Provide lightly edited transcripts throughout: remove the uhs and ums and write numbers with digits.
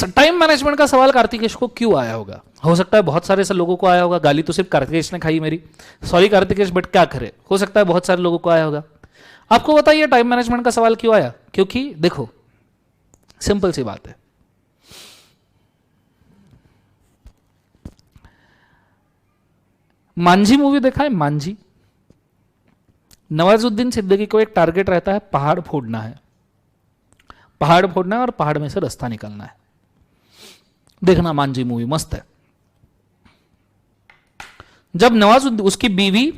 Time management का सवाल कार्तिकेश को क्यों आया होगा? हो सकता है बहुत सारे ऐसे लोगों को आया होगा। गाली तो सिर्फ कार्तिकेश ने खाई मेरी, सॉरी कार्तिकेश, बट क्या करे, हो सकता है बहुत सारे लोगों को आया होगा। आपको बताइए टाइम मैनेजमेंट का सवाल क्यों आया? क्योंकि देखो सिंपल सी बात है, मांझी मूवी देखा है? मांझी, नवाजुद्दीन सिद्दीकी को एक टारगेट रहता है, पहाड़ फोड़ना है, पहाड़ फोड़ना है और पहाड़ में से रास्ता निकालना है। देखना मांझी मूवी मस्त है। जब नवाजुद्दीन, उसकी बीवी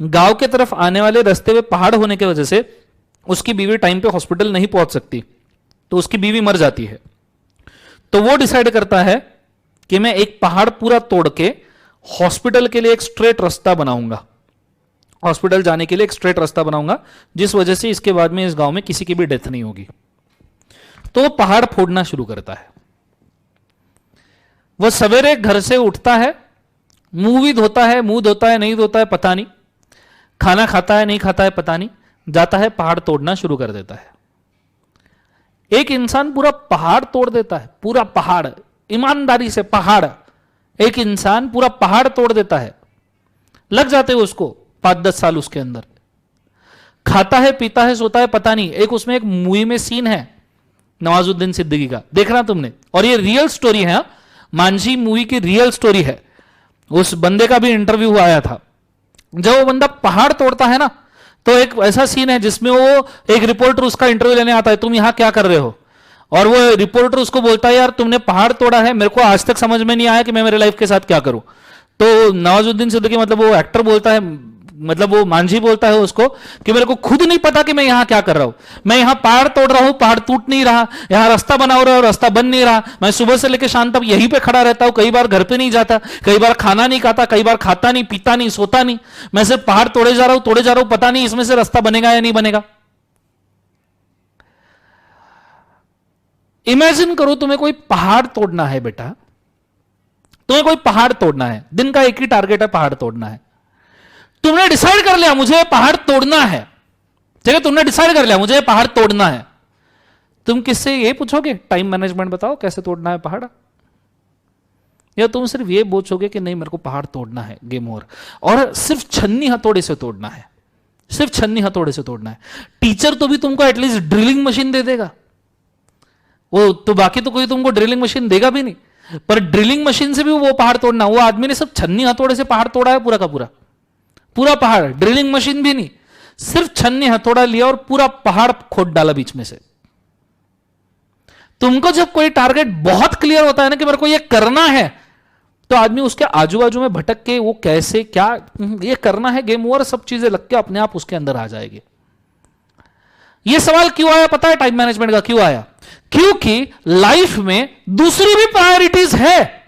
गांव के तरफ आने वाले रास्ते में पहाड़ होने की वजह से उसकी बीवी टाइम पे हॉस्पिटल नहीं पहुंच सकती, तो उसकी बीवी मर जाती है। तो वो डिसाइड करता है कि मैं एक पहाड़ पूरा तोड़ के हॉस्पिटल के लिए एक स्ट्रेट रास्ता बनाऊंगा, हॉस्पिटल जाने के लिए एक स्ट्रेट रास्ता बनाऊंगा, जिस वजह से इसके बाद में इस गांव में किसी की भी डेथ नहीं होगी। तो वो पहाड़ फोड़ना शुरू करता है। वह सवेरे घर से उठता है, मुंह भी धोता है, मुंह धोता है नहीं धोता है पता नहीं, खाना खाता है नहीं खाता है पता नहीं, जाता है पहाड़ तोड़ना शुरू कर देता है। एक इंसान पूरा पहाड़ तोड़ देता है, पूरा पहाड़, ईमानदारी से पहाड़, एक इंसान पूरा पहाड़ तोड़ देता है। लग जाते हैं उसको 5-10 साल उसके अंदर। खाता है पीता है सोता है पता नहीं। एक उसमें एक मूवी में सीन है नवाजुद्दीन सिद्दीकी का, देखना तुमने, और ये रियल स्टोरी है, मांझी मूवी की रियल स्टोरी है। उस बंदे का भी इंटरव्यू आया था। जब वो बंदा पहाड़ तोड़ता है ना, तो एक ऐसा सीन है जिसमें वो एक रिपोर्टर उसका इंटरव्यू लेने आता है, तुम यहां क्या कर रहे हो? और वो रिपोर्टर उसको बोलता है यार तुमने पहाड़ तोड़ा है, मेरे को आज तक समझ में नहीं आया कि मैं मेरे लाइफ के साथ क्या करूं। तो नवाजुद्दीन सिद्दीकी, मतलब वो एक्टर बोलता है, मतलब वो मांझी बोलता है उसको कि मेरे को खुद नहीं पता कि मैं यहां क्या कर रहा हूं, मैं यहां पहाड़ तोड़ रहा हूं, पहाड़ टूट नहीं रहा, यहां रास्ता बना हो रहा है और रास्ता बन नहीं रहा, मैं सुबह से लेकर शाम तक यहीं पे खड़ा रहता हूं, कई बार घर पे नहीं जाता, कई बार खाना नहीं खाता, कई बार खाता नहीं पीता नहीं सोता नहीं, मैं सिर्फ पहाड़ तोड़े जा रहा हूं, पता नहीं इसमें से रास्ता बनेगा या नहीं बनेगा। इमेजिन करो तुम्हें कोई पहाड़ तोड़ना है बेटा, तुम्हें कोई पहाड़ तोड़ना है, दिन का एक ही टारगेट है, पहाड़ तोड़ना है। तुमने डिसाइड कर लिया मुझे पहाड़ तोड़ना है, ठीक है, तुमने डिसाइड कर लिया मुझे पहाड़ तोड़ना है। तुम किससे ये पूछोगे टाइम मैनेजमेंट बताओ कैसे तोड़ना है पहाड़, या तुम सिर्फ ये पूछोगे कि नहीं मेरे को पहाड़ तोड़ना है, गेम ओवर, और सिर्फ छन्नी हथौड़े से तोड़ना है, सिर्फ छन्नी हथौड़े से तोड़ना है। टीचर तो भी तुमको एटलीस्ट ड्रिलिंग मशीन दे देगा, वो तो बाकी तो कोई तुमको ड्रिलिंग मशीन देगा भी नहीं, पर ड्रिलिंग मशीन से भी वो पहाड़ तोड़ना, वो आदमी ने सिर्फ छन्नी हथौड़े से पहाड़ तोड़ा है, पूरा का पूरा, पूरा पहाड़, ड्रिलिंग मशीन भी नहीं, सिर्फ छन्नी हथौड़ा लिया और पूरा पहाड़ खोद डाला बीच में से। तुमको जब कोई टारगेट बहुत क्लियर होता है ना कि मेरे को ये करना है, तो आदमी उसके आजू बाजू में भटक के वो कैसे क्या ये करना है, गेम ओवर, सब चीजें लग के अपने आप उसके अंदर आ जाएगी। ये सवाल क्यों आया पता है टाइम मैनेजमेंट का? क्यों आया? क्योंकि लाइफ में दूसरी भी प्रायोरिटीज है,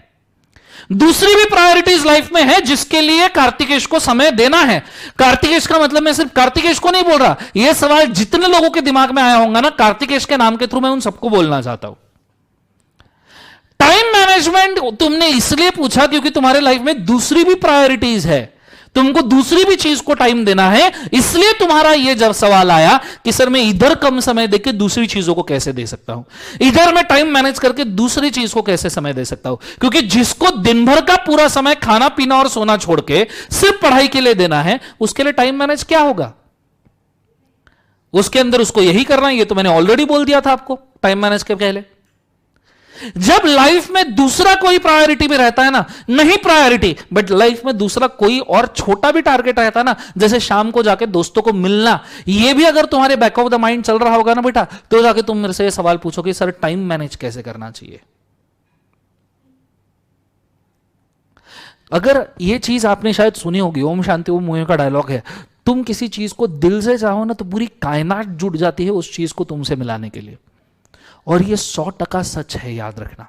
दूसरी भी प्रायोरिटीज लाइफ में है जिसके लिए कार्तिकेश को समय देना है। कार्तिकेश का मतलब मैं सिर्फ कार्तिकेश को नहीं बोल रहा, यह सवाल जितने लोगों के दिमाग में आया होगा ना कार्तिकेश के नाम के थ्रू, मैं उन सबको बोलना चाहता हूं। टाइम मैनेजमेंट तुमने इसलिए पूछा क्योंकि तुम्हारे लाइफ में दूसरी भी प्रायोरिटीज है, तुमको दूसरी भी चीज को टाइम देना है, इसलिए तुम्हारा यह जब सवाल आया कि सर मैं इधर कम समय देके दूसरी चीजों को कैसे दे सकता हूं, इधर मैं टाइम मैनेज करके दूसरी चीज को कैसे समय दे सकता हूं। क्योंकि जिसको दिन भर का पूरा समय खाना पीना और सोना छोड़ के सिर्फ पढ़ाई के लिए देना है, उसके लिए टाइम मैनेज क्या होगा? उसके अंदर उसको यही करना है, ये तो मैंने ऑलरेडी बोल दिया था आपको टाइम मैनेज के पहले। जब लाइफ में दूसरा कोई प्रायोरिटी में रहता है ना, नहीं प्रायोरिटी बट लाइफ में दूसरा कोई और छोटा भी टारगेट रहता है ना, जैसे शाम को जाके दोस्तों को मिलना, ये भी अगर तुम्हारे बैक ऑफ द माइंड चल रहा होगा ना बेटा, तो जाके तुम मेरे से ये सवाल पूछोगे सर टाइम मैनेज कैसे करना चाहिए। अगर ये चीज आपने शायद सुनी होगी, ओम शांति ओम मूवी का डायलॉग है, तुम किसी चीज को दिल से चाहो ना तो पूरी कायनात जुट जाती है उस चीज को तुमसे मिलाने के लिए, और ये 100% सच है, याद रखना।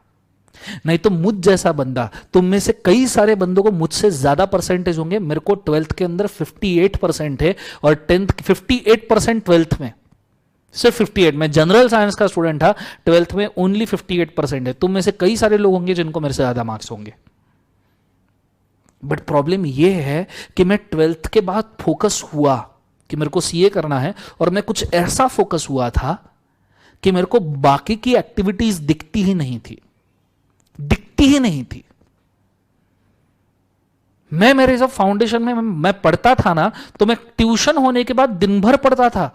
नहीं तो मुझ जैसा बंदा, तुम में से कई सारे बंदों को मुझसे ज्यादा परसेंटेज होंगे, मेरे को 12th के अंदर 58% है और 10th 58% 12th में, सिर्फ 58, मैं जनरल साइंस का स्टूडेंट था, 12th में ओनली 58% है। तुम में से कई सारे लोग होंगे जिनको मेरे से ज्यादा मार्क्स होंगे, बट प्रॉब्लम यह है कि मैं 12th के बाद फोकस हुआ कि मेरे को सीए करना है, और मैं कुछ ऐसा फोकस हुआ था कि मेरे को बाकी की एक्टिविटीज दिखती ही नहीं थी, दिखती ही नहीं थी। मैं मेरे जब फाउंडेशन में मैं पढ़ता था ना, तो मैं ट्यूशन होने के बाद दिन भर पढ़ता था।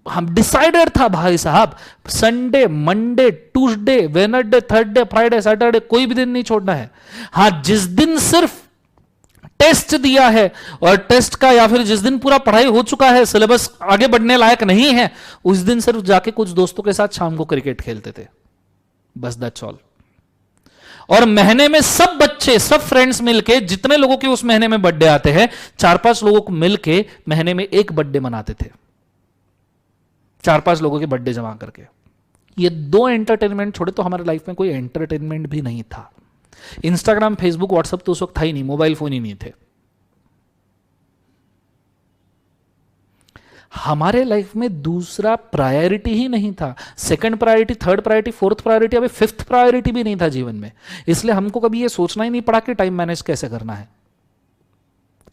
हम डिसाइडेड था भाई साहब, Sunday, Monday, Tuesday, Wednesday, Thursday, Friday, Saturday कोई भी दिन नहीं छोड़ना है। हां, जिस दिन सिर्फ टेस्ट दिया है और टेस्ट का, या फिर जिस दिन पूरा पढ़ाई हो चुका है, सिलेबस आगे बढ़ने लायक नहीं है, उस दिन सिर्फ जाके कुछ दोस्तों के साथ शाम को क्रिकेट खेलते थे, बस दैट्स ऑल। और महीने में सब बच्चे, सब फ्रेंड्स मिलके, जितने लोगों के उस महीने में बर्थडे आते हैं, 4-5 लोगों को मिलके महीने में एक बर्थडे मनाते थे, 4-5 लोगों के बर्थडे जमा करके। ये 2 एंटरटेनमेंट छोड़े तो हमारे लाइफ में कोई एंटरटेनमेंट भी नहीं था। इंस्टाग्राम, फेसबुक, व्हाट्सएप तो उस वक्त था ही नहीं, मोबाइल फोन ही नहीं थे। हमारे लाइफ में दूसरा प्रायोरिटी ही नहीं था। Second priority, third priority, fourth priority, अभी फिफ्थ प्रायोरिटी भी नहीं था जीवन में। इसलिए हमको कभी यह सोचना ही नहीं पड़ा कि टाइम मैनेज कैसे करना है।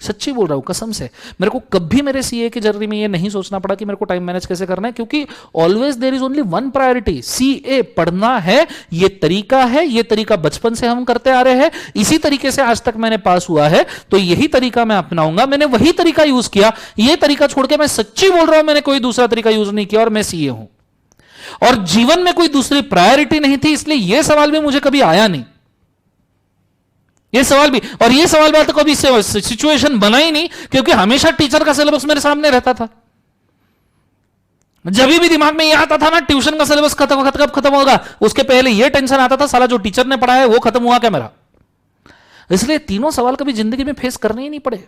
सच्ची बोल रहा हूं, कसम से। मेरे को कभी मेरे सीए की जर्नी में ये नहीं सोचना पड़ा कि मेरे को टाइम मैनेज कैसे करना है, क्योंकि always there is only one priority, CA पढ़ना है। ये तरीका है, ये तरीका बचपन से हम करते आ रहे हैं, इसी तरीके से आज तक मैंने पास हुआ है, तो यही तरीका मैं अपनाऊंगा। मैंने वही तरीका यूज किया, ये तरीका छोड़ के, मैं सच्ची बोल रहा हूं, मैंने कोई दूसरा तरीका यूज नहीं किया, और मैं सीए हूं। और जीवन में कोई दूसरी प्रायोरिटी नहीं थी, इसलिए यह सवाल भी मुझे कभी आया नहीं। ये सवाल भी, और ये सवाल बात तो कभी सिचुएशन बना ही नहीं, क्योंकि हमेशा टीचर का सिलेबस मेरे सामने रहता था। जब भी दिमाग में ये आता था ना, ट्यूशन का सिलेबस कब खत्म होगा, उसके पहले ये टेंशन आता था, साला जो टीचर ने पढ़ाया वो खत्म हुआ क्या मेरा। इसलिए तीनों सवाल कभी जिंदगी में फेस करने ही नहीं पड़े।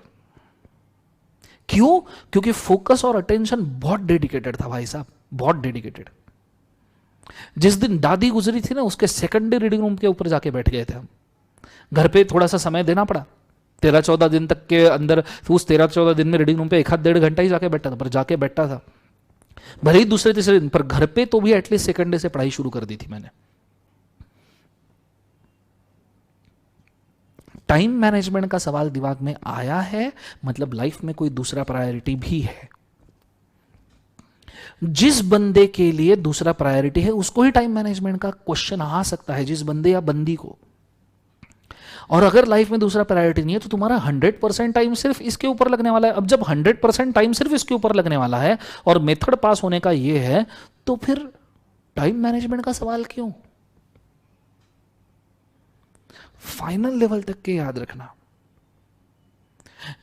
क्यों? क्योंकि फोकस और अटेंशन बहुत डेडिकेटेड था भाई साहब, बहुत डेडिकेटेड। जिस दिन दादी गुजरी थी ना, उसके सेकेंडरी रीडिंग रूम के ऊपर जाके बैठ गए थे हम। घर पे थोड़ा सा समय देना पड़ा, 13-14 दिन तक के अंदर, उस 13-14 दिन में रीडिंग रूम पे 1-1.5 घंटा ही जाके बैठा था, पर जाके बैठा था। भले ही दूसरे तीसरे दिन, पर घर पे तो भी एटलीस्ट सेकंड डे से पढ़ाई शुरू कर दी थी मैंने। टाइम मैनेजमेंट का सवाल दिमाग में आया है, मतलब लाइफ में कोई दूसरा प्रायोरिटी भी है। जिस बंदे के लिए दूसरा प्रायोरिटी है, उसको ही टाइम मैनेजमेंट का क्वेश्चन आ सकता है, जिस बंदे या बंदी को। और अगर लाइफ में दूसरा प्रायोरिटी नहीं है, तो तुम्हारा 100% टाइम सिर्फ इसके ऊपर लगने वाला है। अब जब 100% टाइम सिर्फ इसके ऊपर लगने वाला है, और मेथड पास होने का ये है, तो फिर टाइम मैनेजमेंट का सवाल क्यों? फाइनल लेवल तक के याद रखना।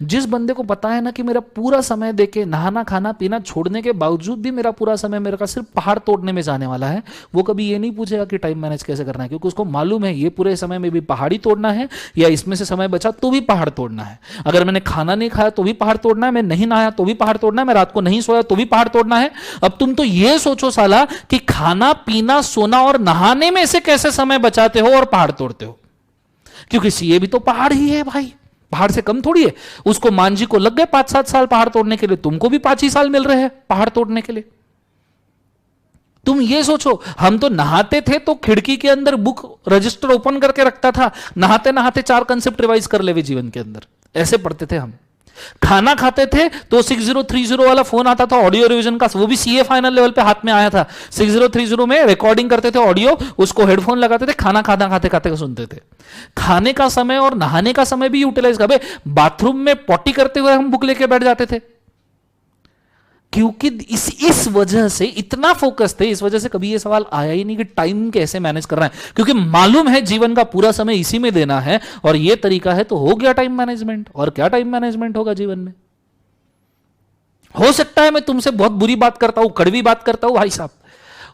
जिस बंदे को पता है ना कि मेरा पूरा समय देके, नहाना खाना पीना छोड़ने के बावजूद भी मेरा पूरा समय मेरे का सिर्फ पहाड़ तोड़ने में जाने वाला है, वो कभी ये नहीं पूछेगा कि टाइम मैनेज कैसे करना है, क्योंकि उसको मालूम है ये पूरे समय में भी पहाड़ी तोड़ना है, या इसमें से समय बचा तो भी पहाड़ तोड़ना है। अगर मैंने खाना नहीं खाया तो भी पहाड़ तोड़ना है, मैं नहीं नहाया तो भी पहाड़ तोड़ना है, मैं रात को नहीं सोया तो भी पहाड़ तोड़ना है। अब तुम तो ये सोचो साला कि खाना पीना सोना और नहाने में से कैसे समय बचाते हो और पहाड़ तोड़ते हो, क्योंकि सीए भी तो पहाड़ ही है भाई, पहाड़ से कम थोड़ी है। उसको मांझी को लग गए 5-7 साल पहाड़ तोड़ने के लिए, तुमको भी 5 ही साल मिल रहे हैं पहाड़ तोड़ने के लिए। तुम ये सोचो, हम तो नहाते थे तो खिड़की के अंदर बुक रजिस्टर ओपन करके रखता था, नहाते नहाते 4 कंसेप्ट रिवाइज कर ले जीवन के अंदर, ऐसे पढ़ते थे हम। खाना खाते थे तो 6030 वाला फोन आता था ऑडियो रिवीजन का, वो भी सीए फाइनल लेवल पे हाथ में आया था। 6030 में रिकॉर्डिंग करते थे ऑडियो, उसको हेडफोन लगाते थे, खाना खाते खाते सुनते थे। खाने का समय और नहाने का समय भी यूटिलाइज कर, बाथरूम में पॉटी करते हुए हम बुक लेके बैठ जाते थे, क्योंकि इस वजह से इतना फोकस थे, इस वजह से कभी ये सवाल आया ही नहीं कि टाइम कैसे मैनेज करना है, क्योंकि मालूम है जीवन का पूरा समय इसी में देना है, और ये तरीका है तो हो गया टाइम मैनेजमेंट। और क्या टाइम मैनेजमेंट होगा जीवन में? हो सकता है मैं तुमसे बहुत बुरी बात करता हूं, कड़वी बात करता हूं भाई साहब,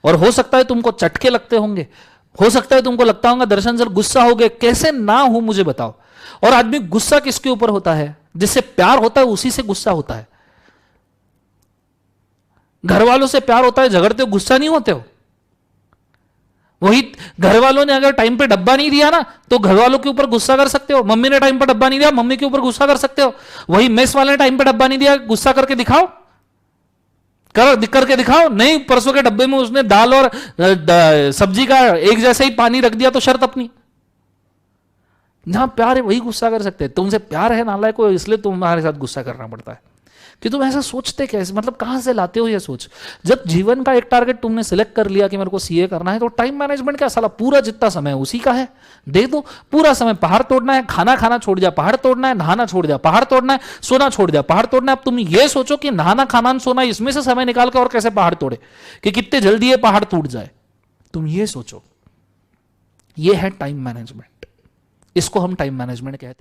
और हो सकता है तुमको चटके लगते होंगे, हो सकता है तुमको लगता होगा दर्शन सर गुस्सा हो गए, कैसे ना हो मुझे बताओ। और आदमी गुस्सा किसके ऊपर होता है? जिससे प्यार होता है उसी से गुस्सा होता है। घर वालों से प्यार होता है, झगड़ते हो, गुस्सा नहीं होते हो। वही घर वालों ने अगर टाइम पे डब्बा नहीं दिया ना, तो घर वालों के ऊपर गुस्सा कर सकते हो। मम्मी ने टाइम पे डब्बा नहीं दिया, मम्मी के ऊपर गुस्सा कर सकते हो। वही मेस वाले ने टाइम पे डब्बा नहीं दिया, गुस्सा करके दिखाओ, करके दिखाओ। नहीं, परसों के डब्बे में उसने दाल और सब्जी का एक जैसे ही पानी रख दिया तो शर्त अपनी। जहां प्यार है वही गुस्सा कर सकते हैं। तुमसे प्यार है नालायक को, इसलिए तुम्हारे साथ गुस्सा करना पड़ता है। कि तुम ऐसा सोचते कैसे, मतलब कहां से लाते हो ये सोच। जब जीवन का एक टारगेट तुमने सिलेक्ट कर लिया कि मेरे को सीए करना है, तो टाइम मैनेजमेंट क्या साला, पूरा जितना समय है उसी का है, दे दो। पूरा समय पहाड़ तोड़ना है, खाना खाना छोड़ दिया पहाड़ तोड़ना है, नहाना छोड़ दिया पहाड़ तोड़ना है, सोना छोड़ दिया पहाड़ तोड़ना है। अब तुम ये सोचो कि नहाना खाना सोना इसमें से समय निकाल के और कैसे पहाड़ तोड़े, कि कितने जल्दी ये पहाड़ टूट जाए, तुम ये सोचो। ये है टाइम मैनेजमेंट, इसको हम टाइम मैनेजमेंट कहते हैं।